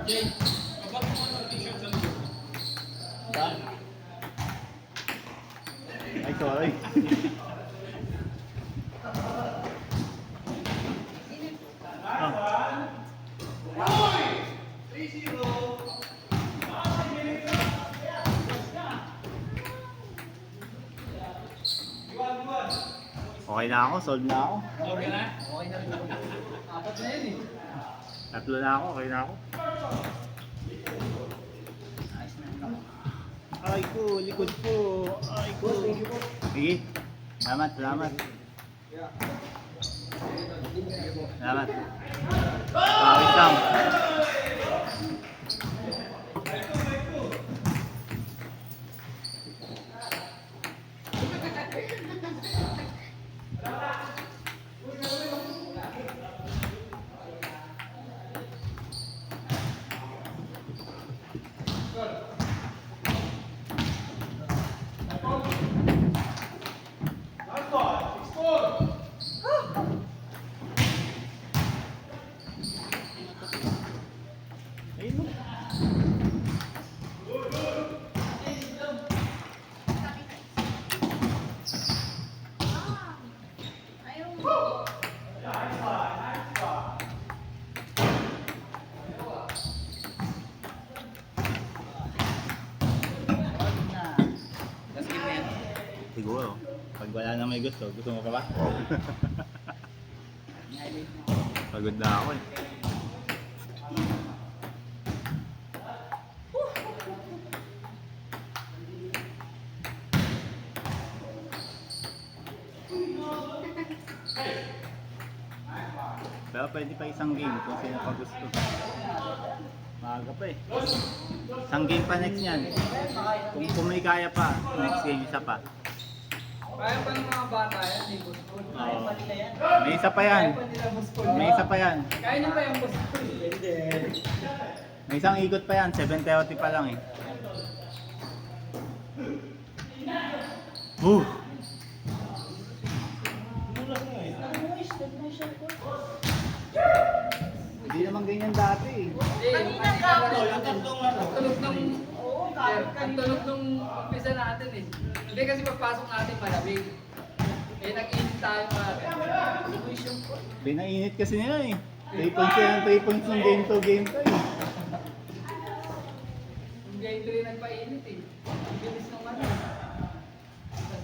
Ay, sorry. Okay na ako, solve na ako. Okay na? Okay na rin. Apat na yun eh. Tatlo na ako, okay na ako. Ay ko, likod ko. Ay ko. Sige. Salamat, salamat. Salamat. Pawis lang. Ayun. Siguro. Pag wala na may gusto mo ka ba? Pagod na ako eh. Pero pwede pa isang game kung sino pa gusto. Maaga pa eh. Isang game pa next yan. Kung may kaya pa, next game isa pa. Kaya pa ng mga bata yan, di boss ko. Oo. May isa pa yan. May isa pa yan. Kaya niyo pa yung boss ko. May isang ikot pa yan. 7:30 pa lang eh. Hindi naman ganyan dati eh. Kanina ka ako. Ang tunog nung... Ang tunog nung umpisa natin eh. Hindi kasi pagpasok natin malamig. Eh nag-init tayo mga. Pinainit kasi nila eh. 3 points yan, 3 points ng game to game to eh. Yung game 3 nagpainit eh. Ang bilis ng ano.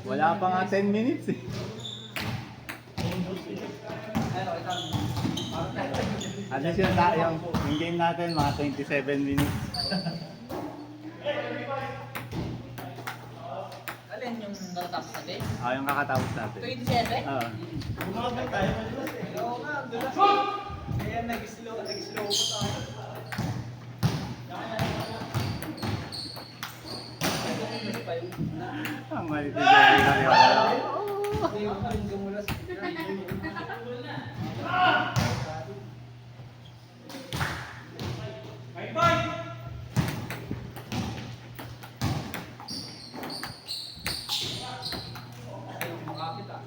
Wala pa nga 10 minutes eh. Ayun, ito. At least yung game natin mga 27 minutes. Alin yung natapos natin? Yung kakatapos natin. 27? Oo. Bumabay tayo madulas eh. Oo nga, ang dulas. Kaya nag-slow ko tayo. Ang malit ni Jerry kami wala. Hindi yung gumulas. Makapit ah.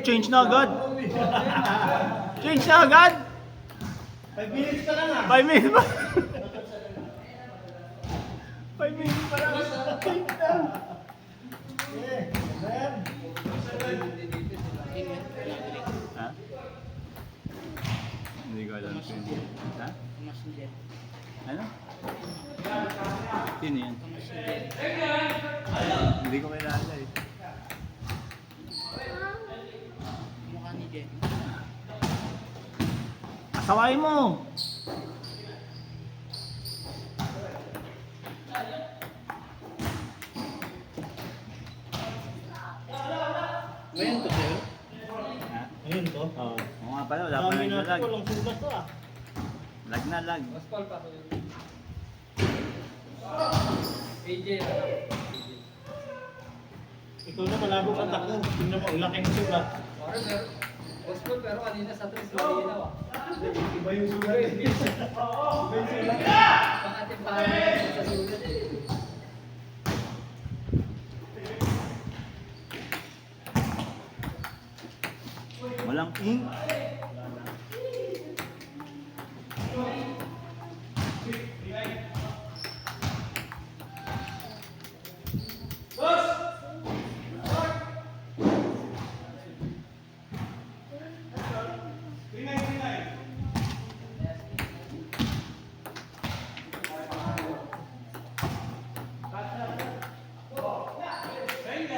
Change na agad. Change na agad. 5 minutes pa lang ah. 5 minutes pa. 5 minutes pa lang. Change na. walang pin. Ha? Mas hindi. Ano? Sino yan? Hindi ko kilala eh. Mukha ni Jen. Asawain mo! Ngayon to, sir? Ha? Ngayon to? Oo. Oo nga pala, wala pa Dami nang natin, lag. walang sugat to ah. Lag na lag. Mas call pa ko yun. AJ. Ikaw na malabo ang takbo. Tingnan mo, ang laking sugat. Boss Paul, pero kanina sa 3 malinaw ah. Iba yung sugat. Iba yung sugat. Pangating parang sa sulat eh. Walang ink.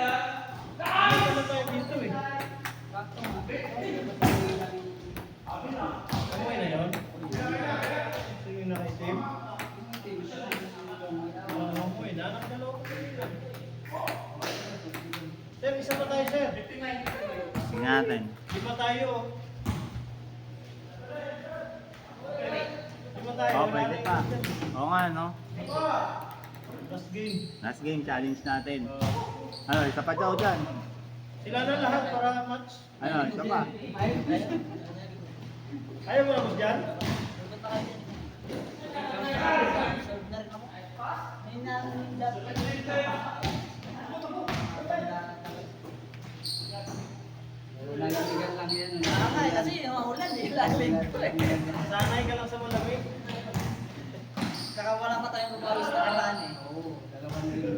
Ano tayo dito eh? Sakto nga. Amoy na yun? Ito yung nakaitim? Amoy na. Nakadalawa ko kanina. Sir, isa pa tayo, sir. Ingatan. Di pa tayo. Di pa tayo. Oo, Wala pwede na pa. yung dyan. Oo nga, no? Last game. Last game, challenge natin. Ano, isa pa daw dyan. Sila na lahat para match. Ano, isa pa. Ayaw mo na boss dyan? Naliligan lang yan. Kasi yung maulan eh, lalim ko eh. Sanay ka lang sa malamig. Saka wala pa tayong mabawis na karaan eh. Oo, dalawang linggo.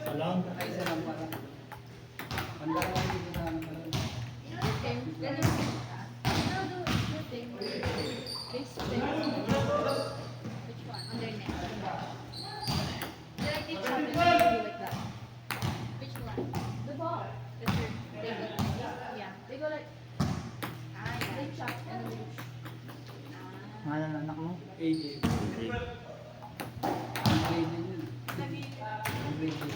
Salang. Isa lang pala. Pandalawang linggo na lang pala. Which one? On their neck. They like teach how to do like that. Which one? The ball. That's your, they go, yeah. They go like, yeah. They chop and then they, Ano ang anak mo? AJ. Okay. Ang grade din yun. Ang grade din.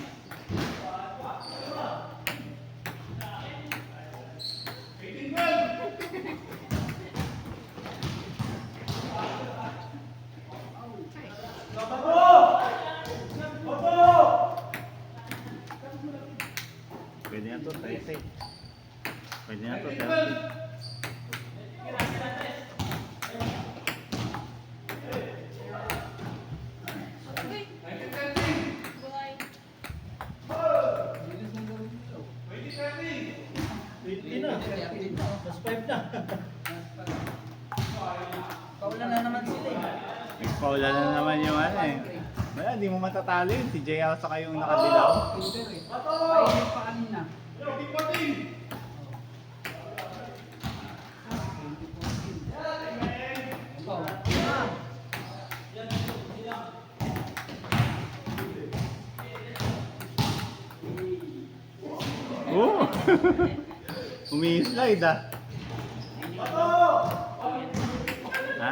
Pwede na to, 13. Pwede na to, 13. Bye. Bilis ng gawin nito. 20 na. Plus 5 na. Paulan na naman sila eh. Paula na naman yung ano eh. Wala, di mo matatalo yun. Si Jay House saka yung nakadilaw. Filter eh. Painit pa kanina. Oo! Umi-slide ah. Ha?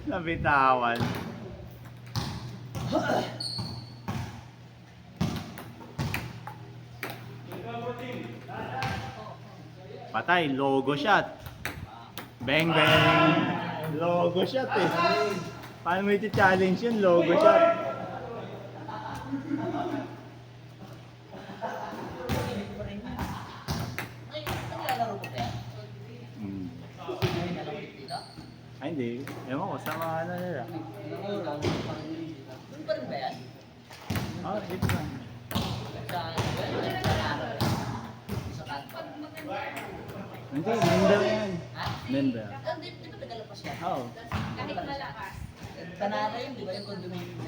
Nabitawan. Patay, logo shot. Bang bang. Logo shot eh. Paano mo iti-challenge yun? Logo shot. Ay, naglalaro ko kaya? Hmm. Ay, nalaro dito? Ay hindi. Ewan ko, sa mga ano nila. Doon pa rin ba yan? Oh, dito lang. Sa sa araw. Sa kanto. Hindi, Mindanao yan. Ha? Member. Di ba nagalapas siya? Oo. Kahit malakas. Panara yun, di ba yung condominium?